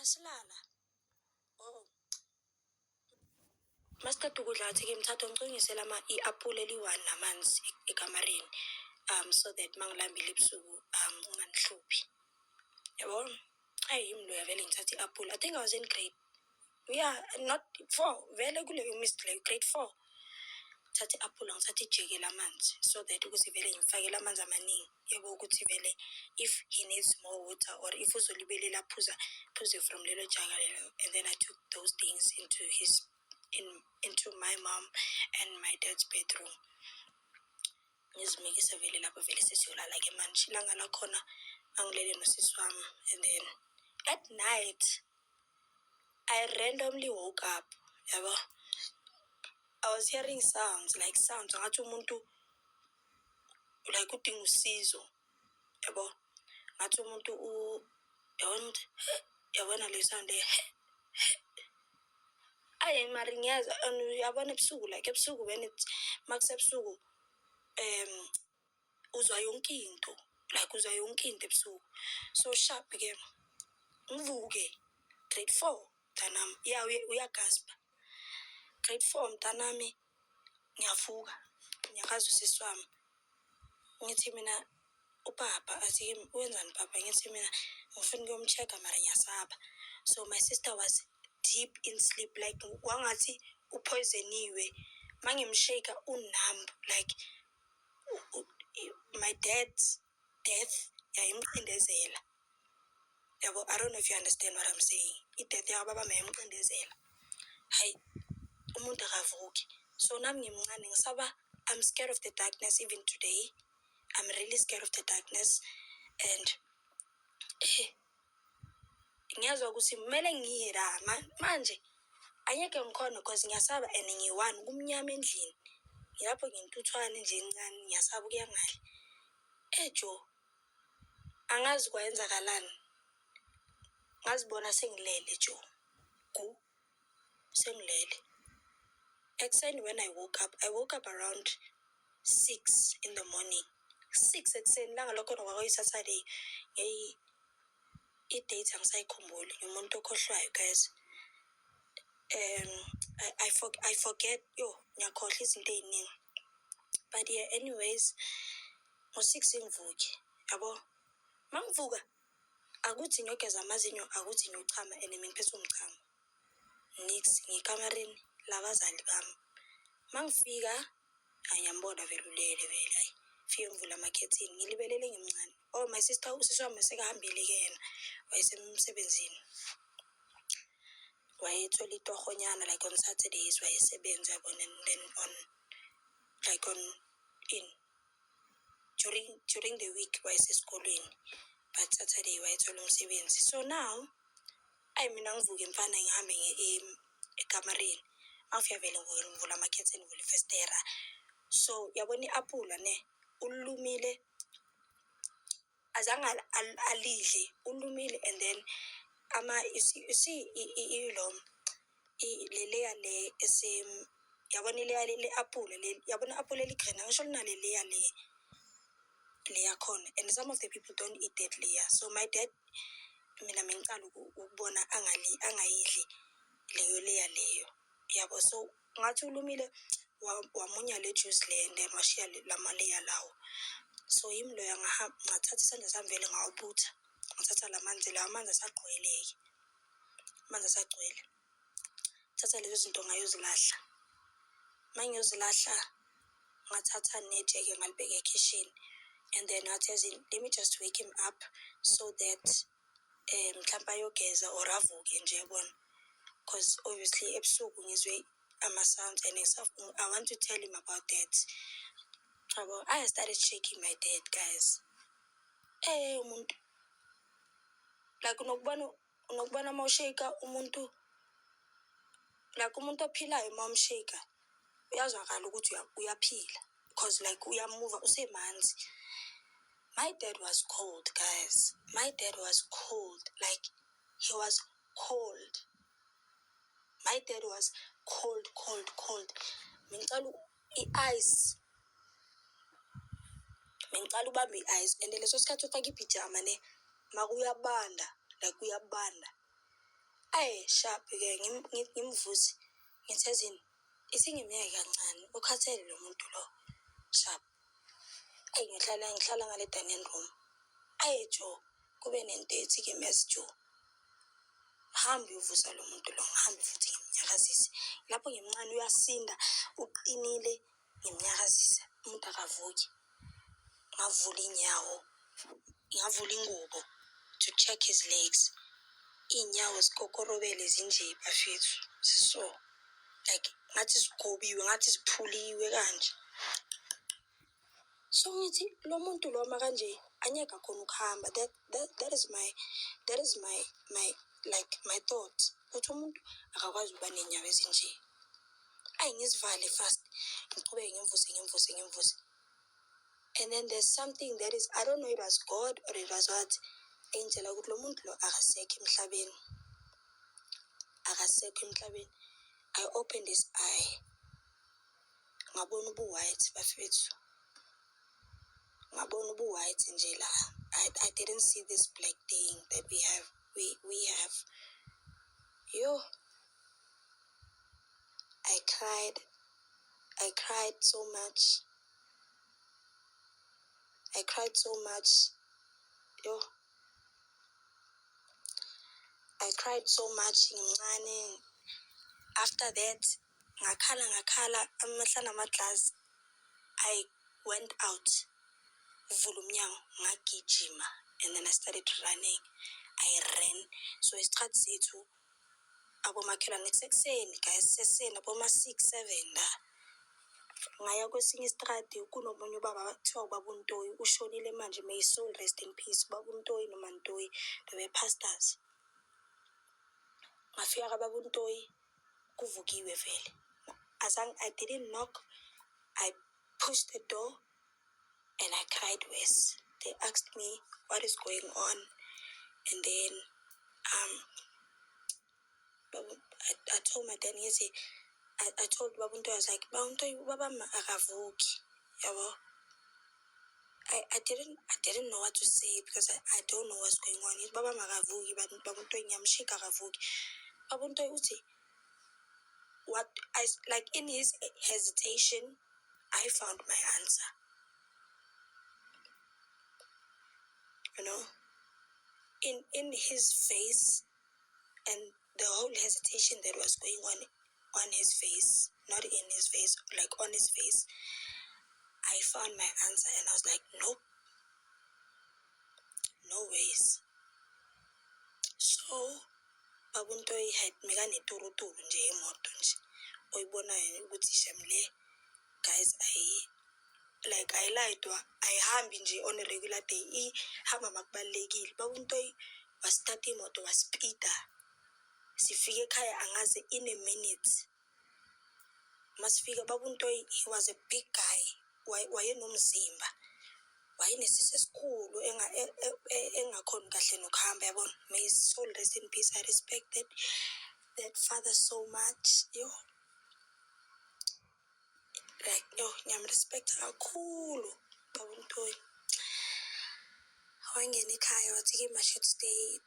masilala. Oh. Masiqeda ukudla athi-ke mthatha ngicungisela i-apule eli-1 namanzi ekamareni. So that mangilambile ebusuku unganihluphi. Yabo? Yimi loya vele ngithatha i-apule. I think I was in grade. Yeah, not 4. Vele kuleyo missed like grade 4. Thatha i-apula ngithatha ijeke lamanzi so that ukuthi vele ngimfakele amanzi amaningi. Yabo ukuthi vele if he needs more water or if uzolibele phuze from lelo jaka lelo. And then I took those things into my mom and my dad's bedroom. Ngizimikise vele lapho vele sesiyolala ke manje ilanga lakhona angilele nosisi wami. And then at night I randomly woke up. Yabo? I was hearing sounds ngathi umuntu like udinga usizo. Yabo? Ngathi umuntu yabona le sound mari ngiyazi yabona ebusuku like ebusuku when makusebusuku uzwa yonke into ebusuku. So sharp ke ngivuke grade 4 mntanami uyagaspa. Grade 4 mntanami ngiyavuka ngiyakaza usisi wami ngithi mina upapa athi wenzani papa ngithi mina ngifuna ukuyomcheck mara ngiyasaba. So my sister was deep in sleep like wangathi upoisoniwe mangimshake unumb like my dad's death yayimqindezela. Yabo, I don't know if you understand what I'm saying. I-death yakababa mayimqindezela. Hayi umuntu akavuki. So nami ngimncane ngisaba. I'm scared of the darkness even today. I'm really scared of the darkness and ngiyazwa ukuthi kumele ngiye la manje anyeke ngikhona because ngiyasaba and ngiyi-1 kumnyama endlini. Ngilapho ngintuthwane nje encane ngiyasaba ukuya ngale. Jo angazi kwayenzakalani. Ngazibona sengilele jo. Sengilele. Ekseni when I woke up around 6 in the morning. 6 ekseni langa lokho kwakuyi-Saturday. I-date angisayikhumbuli ngumuntu okhohlwayo guys. I forget ngiyakhohlwa izinto eziningi. But yeah, anyways ngo-6 ngivuke. Yabo? Mangivuka akuthi ngiyogeza amazinyo akuthi ngiyochama and mina ngiphethe umchamo. Nix ngikamareni labazali bami. Mangifika ngiyambona vele ulele vele hayi. Fike ngivula amakhethini ngilibelele ngimncane. Oh my sister usisi wami sekahambile ke yena wayesemsebenzini. Wayethola itohonyana like on Saturdays wayesebenza yabona and then during the week wayesesikolweni but Saturday wayethola umsebenzi. So now mina ngivuke mfana ngihambe ekamareni. Mafika vele ngivula amakhethini ngivula ifestera. So yabona i-apula ne ulumile azange alidle ulumile and then leya le yabona le apula le yabona apula eligreen ngisho linale leya khona and some of the people don't eat that layer. So my dad mina mengicala ukubona angayidli leyo yabo. So ngathi ulumile wamunya le juice le and then washiya lamaleya lawo. So yimi loya ngathatha isandla sami vele ngawubutha ngithatha lamanzi asagcwele. Amanzi asagcwele. Thatha lezo zinto ngayozilahla. Mangiyozilahla ngathatha nejeke ngalibeka ekitchen and then ngathi let me just wake him up so that mhlawumbe ayogeza or avuke nje yabona. Because obviously ebusuku ngizwe ama-sounds and I want to tell him about that. I started shaking my dad guys. Umuntu like unokubona mawushaka umuntu like umuntu ophilayo mawumshaka uyazwakala ukuthi uyaphila because like uyamove usemanzi. My dad was cold guys. My dad was cold like he was cold. My dad was cold. Ngicela i-ice. Ngicela ubambe i-ice and leso sikhathi ufaka ipijama ne makuyabanda like uyabanda. Sharp-ke ngimvuze ngithi ezini isingimyeke kancane ukhathele lo muntu lo sharp. Ngihlala ngale dining room. Joe, kube nento ethi-ke Miss Joe, hambe uyovusa lo muntu lo, ngihambe futhi ngimnyakazise. Lapho ngimncane uyasinda, uqinile, ngimnyakazisa. Umuntu akavuki. Ngavula inyawo, ngavula ingubo to check his legs. Iy'nyawo zikokorobele zinje bafethu. So, like ngathi zigobiwe, ngathi ziphuliwe kanje. So ngithi lo muntu lo makanje anyeke akhona ukuhamba. That is my thought. Ukuthi umuntu akakwazi ukuba ney'nyawo ezinje. Ngizivale fast. Ngiqhubeke ngimvuse. And then there's something that is, I don't know, it was God or it was what. Engitshela ukuthi lo muntu lo akasekho emhlabeni. Akasekho emhlabeni. I opened his eye. Ngabona ubu-white bafethu. Ngabona ubu-white nje la. I didn't see this black thing that we have. Yo. I cried so much. Yo. I cried so much ngimncane. After that, ngakhala amahlana amaglass. I went out. Uvula umnyango ngagijima, and then I started running. I ran. So isikhathi sethu abomakhelwane kusekuseni guys, seseni aboma 6-7 la. Ngaya kwesinye istradi kunomunye ubaba kuthiwa ubaba uNtoyi, ushonile manje, may his soul rest in peace. Ubaba uNtoyi noma Ntoyi, they were pastors. Ngafika kababa uNtoyi kuvukiwe vele. I didn't knock. I pushed the door and I cried worse. They asked me what is going on, and then I told my dad, I told Baba Ntoyi, I was like, Baba Ntoyi, Baba akavuki, yabo. I didn't know what to say because I don't know what's going on. Baba makavuki, but Baba Ntoyi ngiyamshika akavuki. Baba Ntoyi uthi, what I like in his hesitation, I found my answer. You know, in his face and the whole hesitation that was going on his face, not in his face, like on his face, I found my answer and I was like, nope, no ways. So, Baba Ntoyi had mekaneturu nje emoto nje. Oyibonayo ukuthi shamle, guys, ayilayidwa, ayihambi nje on a regular day. Ihamba makubalulekile. Baba Ntoyi wasithatha imoto waspeeda. Sifike ekhaya angaze in a minute. Masifika Baba Ntoyi, he was a big guy. Wayenomzimba. Wayenesisu esikhulu engakhona kahle nokuhamba yabona. May his soul rest in peace. I respect that father so much. Ngiyamrespecta kakhulu Baba Ntoyi. Wangena ekhaya wathi ke should stay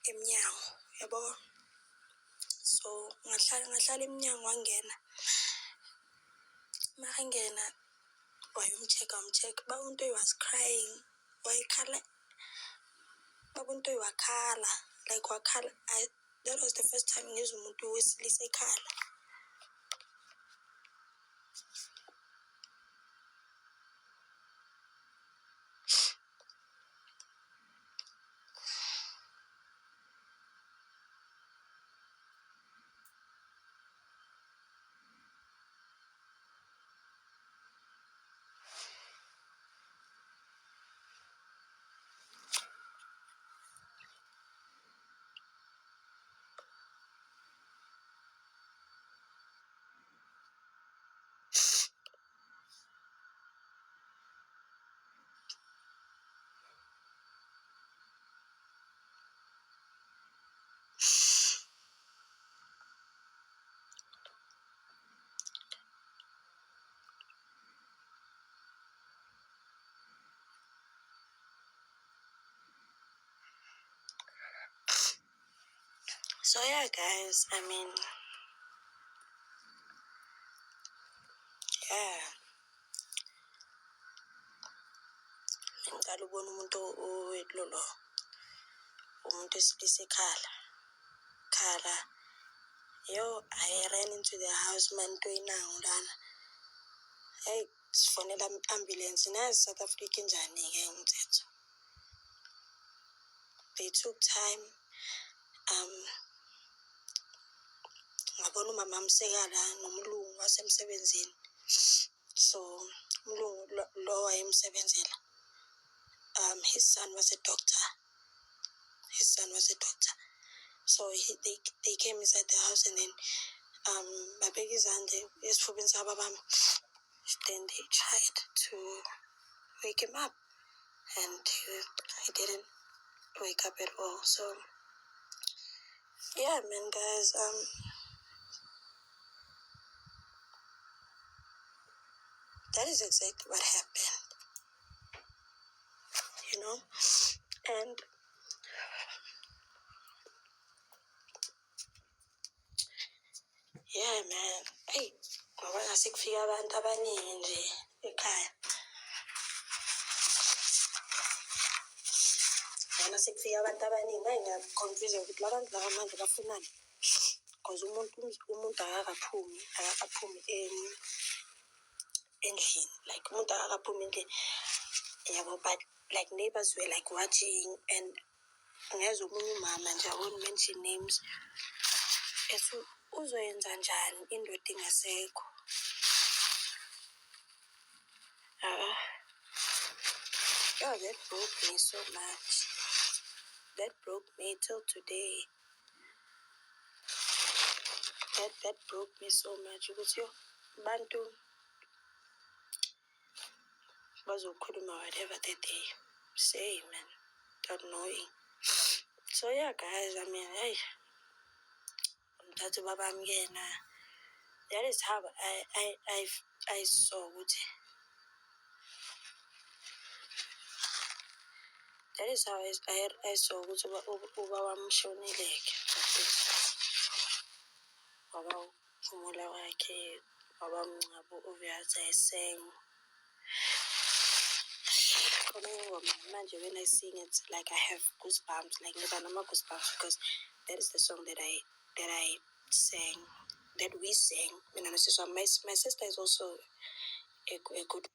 eMnyango, yabo. So ngahlala eMnyango, wangena. Makangena wayomcheck. Baba Ntoyi was crying. Wayekhala. Baba Ntoyi wakhala. Like wakhala. That was the first time ngizwe umuntu wesilisa ekhala. So yeah, guys, I mean, yeah, ngicala ubona umuntu owedlolo, umuntu wesilisa khala. Yo, I ran into the house man toyinango lana. Hey, sifonela ambulance. Nazi South Africa injani-ke umthetho. They took time. Ngabona umama amsekala nomlungu wasemsebenzini. So umlungu lo wayemsebenzela. His son was a doctor. So they came inside the house and then babeka izandla esifubeni sababami. Then they tried to wake him up and he didn't wake up at all. So yeah, man, guys, that is exactly what happened, and yeah, man, hey, ngoba ngasekufika abantu abaningi nje ekhaya. Ngibona sekufika abantu abaningi, ngiyconfuse ukuthi la bantu laba manje bafunani, because umuntu akakaphumi endlini, like umuntu akakaphumi endlini, yabo, but like neighbors were like watching, and ngezwe omunye umama nje, I won't mention names, ethi uzoyenza njani indoda ingasekho. Yo, that broke me so much. That broke me till today. That broke me so much. Ukuthi yo, bantu bazokhuluma whatever that they say, man, not knowing. So yeah, guys, I mean, hey, umthathu babamkena. That is how I saw ukuthi. That is how I saw ukuthi ubaba wamshoneleke. Waba uphumula wakhe, waba mncabo obvious ayeseng. Manje when I sing it, like I have goosebumps, like ngiba goosebumps, because that is the song that I sang, that we sang. My sister is also a good